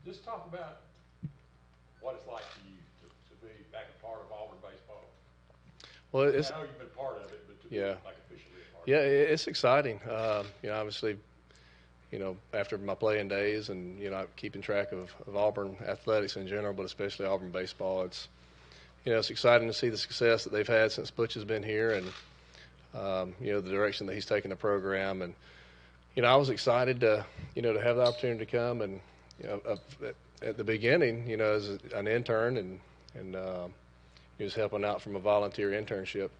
Just talk about what it's like for you to be back a part of Auburn baseball. Well, I know you've been a part of it, but to be yeah, like officially a part yeah, of it. it's exciting. Obviously, after my playing days and, keeping track of Auburn athletics in general, but especially Auburn baseball, it's exciting to see the success that they've had since Butch has been here and, the direction that he's taken the program. And, I was excited to have the opportunity to come and, at the beginning, as an intern and just helping out from a volunteer internship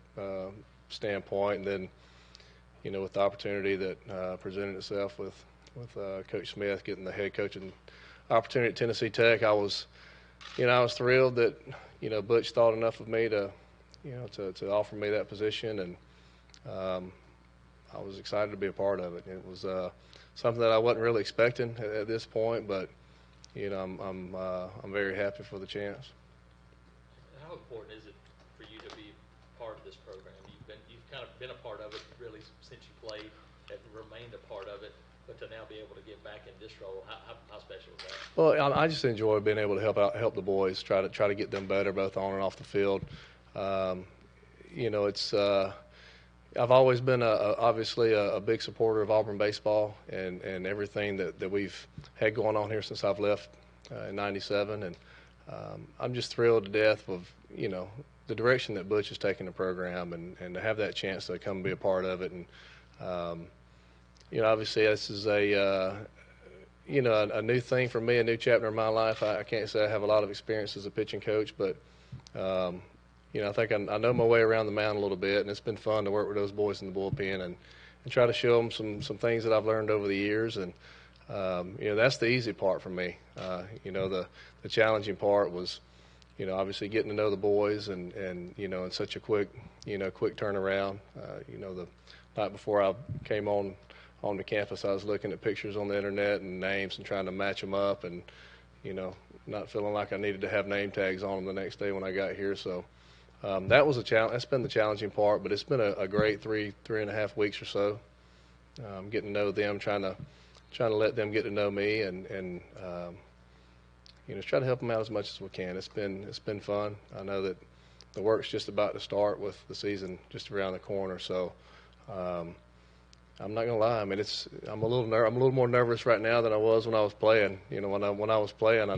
standpoint. And then, with the opportunity that presented itself with Coach Smith getting the head coaching opportunity at Tennessee Tech, I was thrilled that Butch thought enough of me to to offer me that position, and I was excited to be a part of it. It was something that I wasn't really expecting at this point, but I'm very happy for the chance. How important is it for you to be part of this program? You've kind of been a part of it really since you played and remained a part of it, but to now be able to get back in this role, how special is that? Well, I just enjoy being able to help the boys, try to get them better both on and off the field. It's I've always been obviously a big supporter of Auburn baseball and everything that we've had going on here since I've left in '97, and I'm just thrilled to death with the direction that Butch has taken the program, and to have that chance to come and be a part of it. And obviously this is a new thing for me, a new chapter in my life. I can't say I have a lot of experience as a pitching coach, but I think I know my way around the mound a little bit, and it's been fun to work with those boys in the bullpen and try to show them some things that I've learned over the years. And that's the easy part for me. The challenging part was obviously getting to know the boys and in such a quick turnaround. The night before I came on the campus, I was looking at pictures on the internet and names and trying to match them up, and not feeling like I needed to have name tags on them the next day when I got here. So that was a challenge. That's been the challenging part, but it's been a great three and a half weeks or so. Getting to know them, trying to let them get to know me, and try to help them out as much as we can. It's been fun. I know that the work's just about to start with the season just around the corner. So I'm not gonna lie. I mean, I'm a little more nervous right now than I was when I was playing. When I was playing, I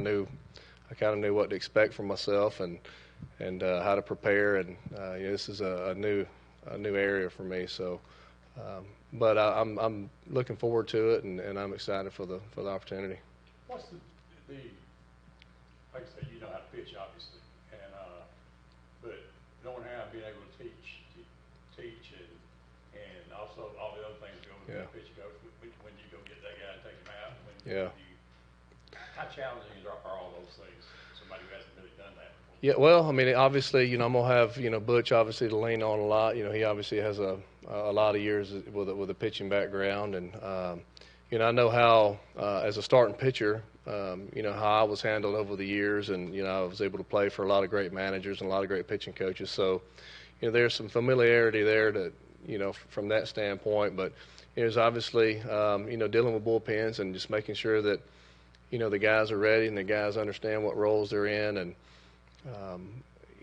kind of knew what to expect from myself and how to prepare. And this is a new area for me. So, but I'm looking forward to it, and I'm excited for the opportunity. What's the like I say, you know how to pitch, obviously, and but knowing how being able to teach and also all the other things that go with Yeah. the pitching coach. When you go get that guy and take him out, Yeah. How challenging are all those things? Somebody who hasn't really done that before. Yeah, well, I mean, obviously, I'm gonna have Butch obviously to lean on a lot. He obviously has a lot of years with a pitching background, and I know how as a starting pitcher, how I was handled over the years, and I was able to play for a lot of great managers and a lot of great pitching coaches. So, there's some familiarity there to from that standpoint. But there's obviously dealing with bullpens and just making sure that the guys are ready and the guys understand what roles they're in, and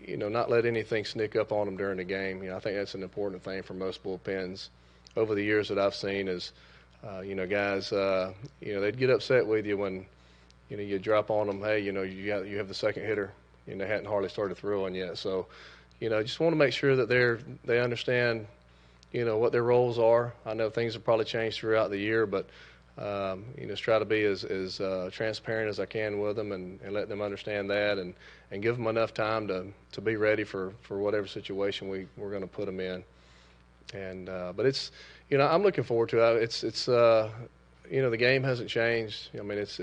not let anything sneak up on them during the game. I think that's an important thing for most bullpens over the years that I've seen is, guys, they'd get upset with you when, you drop on them, hey, you have the second hitter, and they hadn't hardly started throwing yet. So, just want to make sure that they understand, what their roles are. I know things have probably changed throughout the year, but just try to be as transparent as I can with them and let them understand that and give them enough time to be ready for whatever situation we're going to put them in. And but it's I'm looking forward to it. It's the game hasn't changed. I mean it's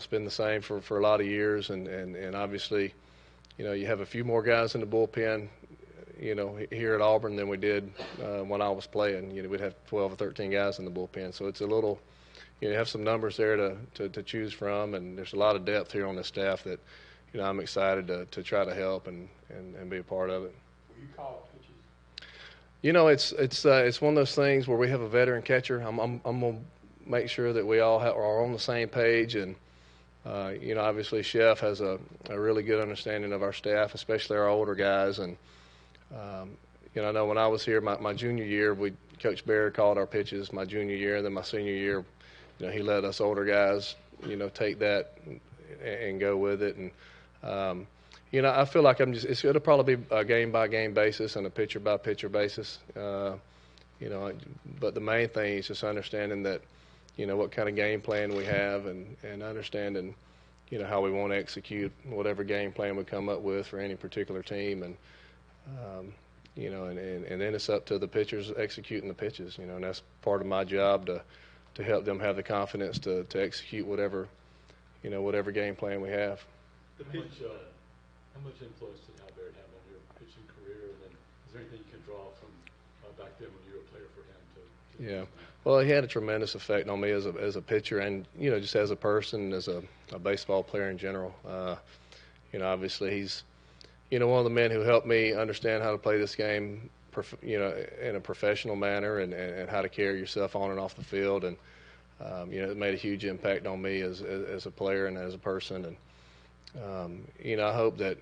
been the same for a lot of years, and obviously you have a few more guys in the bullpen here at Auburn than we did when I was playing. We'd have 12 or 13 guys in the bullpen, so it's a little, you have some numbers there to choose from, and there's a lot of depth here on the staff that, I'm excited to try to help and be a part of it. Will you call pitches? It's one of those things where we have a veteran catcher. I'm gonna make sure that we all are on the same page. And obviously Chef has a really good understanding of our staff, especially our older guys. And I know when I was here my junior year, Coach Bear called our pitches my junior year, and then my senior year, he let us older guys, take that and go with it. And I feel like it'll probably be a game-by-game basis and a pitcher-by-pitcher basis. But the main thing is just understanding that, what kind of game plan we have and understanding, how we want to execute whatever game plan we come up with for any particular team. And, and then it's up to the pitchers executing the pitches, and that's part of my job to help them have the confidence to execute whatever game plan we have. How much influence did Al Barrett have on your pitching career, and then is there anything you can draw from back then when you were a player for him to Yeah, well, he had a tremendous effect on me as a pitcher, and just as a person, as a baseball player in general. Obviously he's one of the men who helped me understand how to play this game, in a professional manner, and how to carry yourself on and off the field. And it made a huge impact on me as a player and as a person. And I hope that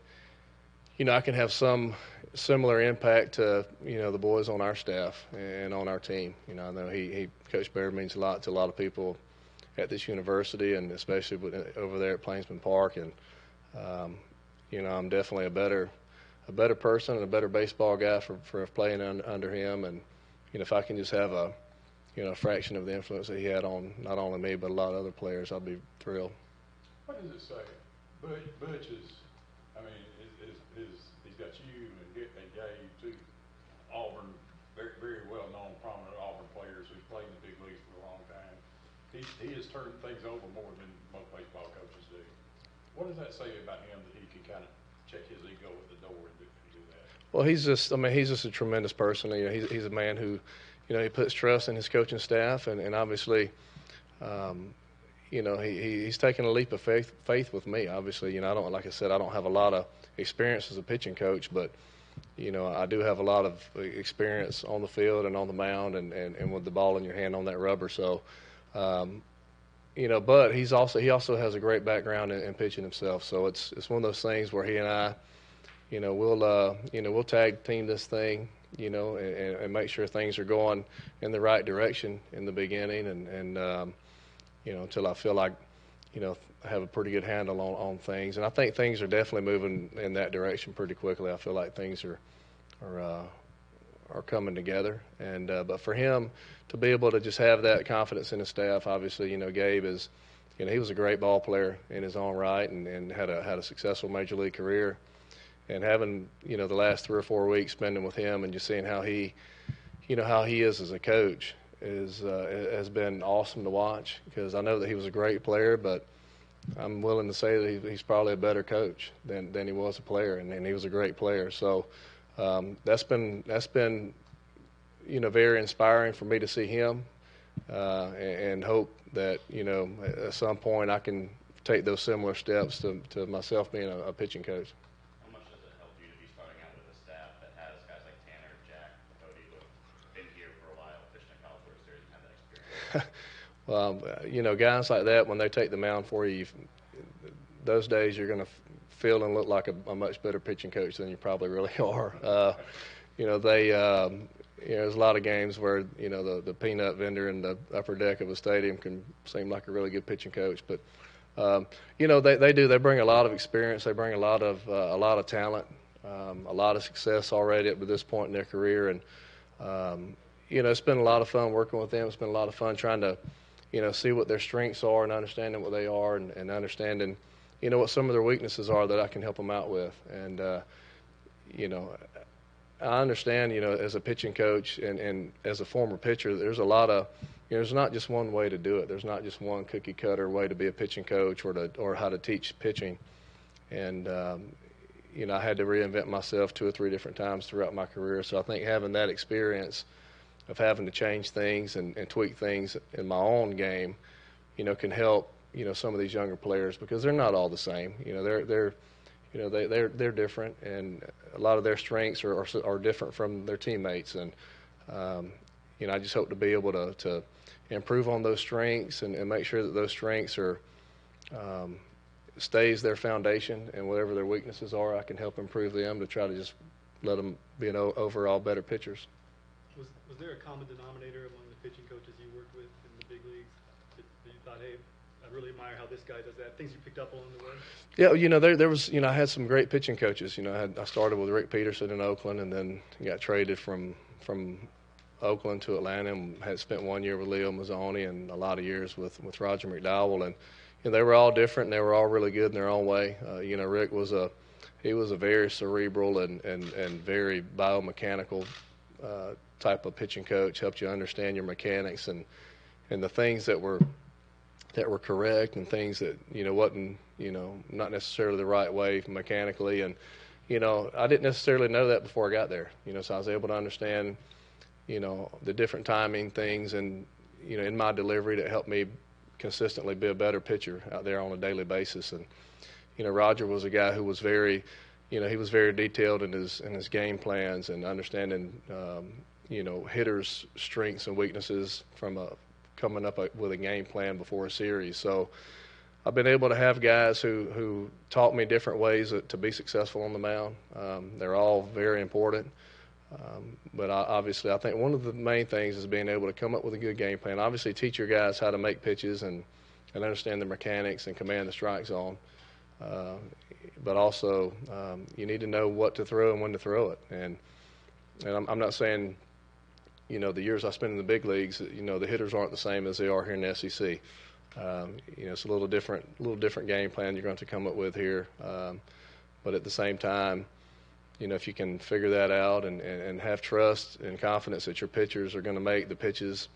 I can have some similar impact to the boys on our staff and on our team. I know Coach Bear means a lot to a lot of people at this university, and especially over there at Plainsman Park. And I'm definitely a better person and a better baseball guy for playing under him. And if I can just have a fraction of the influence that he had on not only me but a lot of other players, I'll be thrilled. What does it say? Butch is, he's got you and Gabe, two Auburn, very, very well-known, prominent Auburn players who've played in the big leagues for a long time. He has turned things over more than most baseball coaches do. What does that say about him, that he can kind of check his ego at the door and do that? Well, he's just a tremendous person. He's a man who, he puts trust in his coaching staff, and obviously, he's taken a leap of faith with me. Obviously, I don't have a lot of experience as a pitching coach, but I do have a lot of experience on the field and on the mound and with the ball in your hand on that rubber. So, but he also has a great background in pitching himself. So it's one of those things where he and I, we'll tag team this thing, and make sure things are going in the right direction in the beginning, and until I feel like, I have a pretty good handle on things. And I think things are definitely moving in that direction pretty quickly. I feel like things are coming together. And but for him to be able to just have that confidence in his staff, obviously, Gabe is, he was a great ball player in his own right, and had a successful major league career. And having, the last 3 or 4 weeks spending with him and just seeing how he is as a coach has been awesome to watch, because I know that he was a great player, but I'm willing to say that he's probably a better coach than he was a player, and he was a great player. So that's been very inspiring for me to see him, and hope that at some point I can take those similar steps to myself being a pitching coach. How much does it help you to be starting out with a staff that has guys like Tanner, Jack, Cody, who have been here for a while, pitching at College World Series, and have that experience? Well, guys like that, when they take the mound for you, those days you're going to feel and look like a much better pitching coach than you probably really are. There's a lot of games where, the peanut vendor in the upper deck of a stadium can seem like a really good pitching coach. But, they do. They bring a lot of experience. They bring a lot of talent, a lot of success already up to this point in their career. And, it's been a lot of fun working with them. It's been a lot of fun trying to, see what their strengths are and understanding what they are, and understanding, what some of their weaknesses are that I can help them out with. And, I understand, as a pitching coach and as a former pitcher, there's a lot of, there's not just one way to do it. There's not just one cookie cutter way to be a pitching coach or how to teach pitching. And, I had to reinvent myself 2 or 3 different times throughout my career. So I think having that experience of having to change things and tweak things in my own game, can help, some of these younger players, because they're not all the same. They're different, and a lot of their strengths are different from their teammates. And, I just hope to be able to improve on those strengths and make sure that those strengths are stays their foundation, and whatever their weaknesses are, I can help improve them to try to just let them be overall better pitchers. Was there a common denominator among the pitching coaches you worked with in the big leagues that you thought, hey, I really admire how this guy does that? Things you picked up along the way? Yeah, there was, I had some great pitching coaches. I started with Rick Peterson in Oakland, and then got traded from Oakland to Atlanta, and had spent 1 year with Leo Mazzoni and a lot of years with Roger McDowell, and they were all different, and they were all really good in their own way. Rick was a very cerebral and very biomechanical type of pitching coach. Helped you understand your mechanics and the things that were correct and things that wasn't not necessarily the right way mechanically. And I didn't necessarily know that before I got there. So I was able to understand the different timing things and in my delivery that helped me consistently be a better pitcher out there on a daily basis. And Roger was a guy who was very he was very detailed in his game plans and understanding hitters' strengths and weaknesses from coming up with a game plan before a series. So I've been able to have guys who taught me different ways to be successful on the mound. They're all very important. But obviously, I think one of the main things is being able to come up with a good game plan. Obviously, teach your guys how to make pitches and understand the mechanics and command the strike zone. But also, you need to know what to throw and when to throw it. And I'm not saying, the years I spent in the big leagues, the hitters aren't the same as they are here in the SEC. It's a little different game plan you're going to come up with here. But at the same time, if you can figure that out and have trust and confidence that your pitchers are going to make the pitches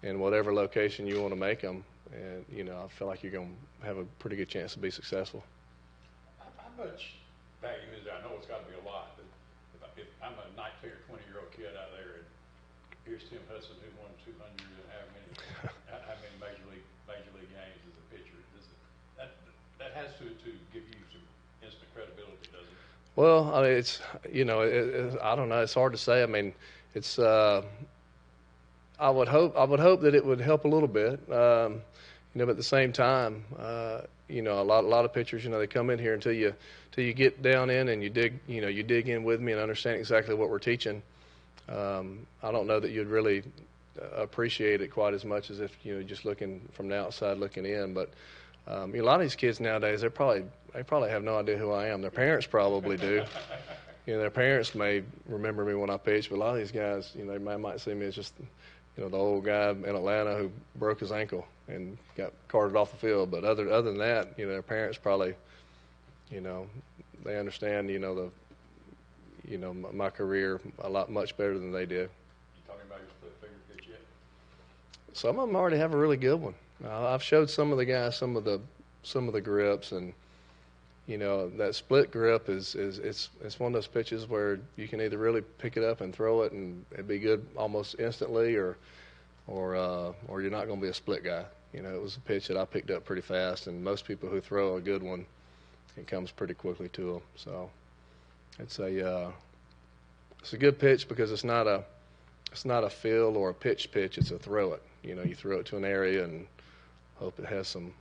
in whatever location you want to make them, and I feel like you're going to have a pretty good chance to be successful. How much value is there? I know it's got to be a lot, but if I'm a 19 or 20-year-old kid out there, and here's Tim Hudson who won 200 and how many major league games as a pitcher, that has to give you some instant credibility, doesn't it? Well, I mean, it's I don't know. It's hard to say. I mean, it's I would hope that it would help a little bit. But at the same time, a lot of pitchers, they come in here until you get down in and you dig in with me and understand exactly what we're teaching. I don't know that you'd really appreciate it quite as much as if just looking from the outside looking in. But a lot of these kids nowadays, they probably have no idea who I am. Their parents probably do. Their parents may remember me when I pitched, but a lot of these guys, they might see me as just the old guy in Atlanta who broke his ankle and got carted off the field. But other than that, their parents probably, they understand, my career much better than they did. You talking about your split finger pitch yet? Some of them already have a really good one. I've showed some of the guys some of the grips, and that split grip is one of those pitches where you can either really pick it up and throw it and it'd be good almost instantly, or you're not going to be a split guy. It was a pitch that I picked up pretty fast, and most people who throw a good one, it comes pretty quickly to them. So it's a good pitch because it's not a feel or a pitch. It's a throw it. You throw it to an area and hope it has some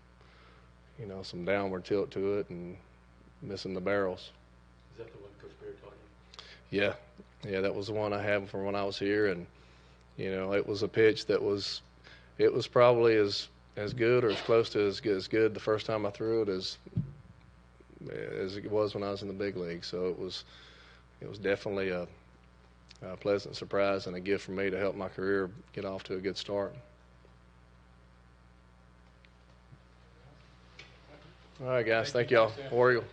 downward tilt to it and missing the barrels. Is that the one Coach Baird taught you? Yeah, that was the one I had from when I was here, and it was a pitch that was probably as good or as close to as good the first time I threw it as it was when I was in the big league. So it was definitely a pleasant surprise and a gift for me to help my career get off to a good start. All right, guys. Thank y'all. War Eagle.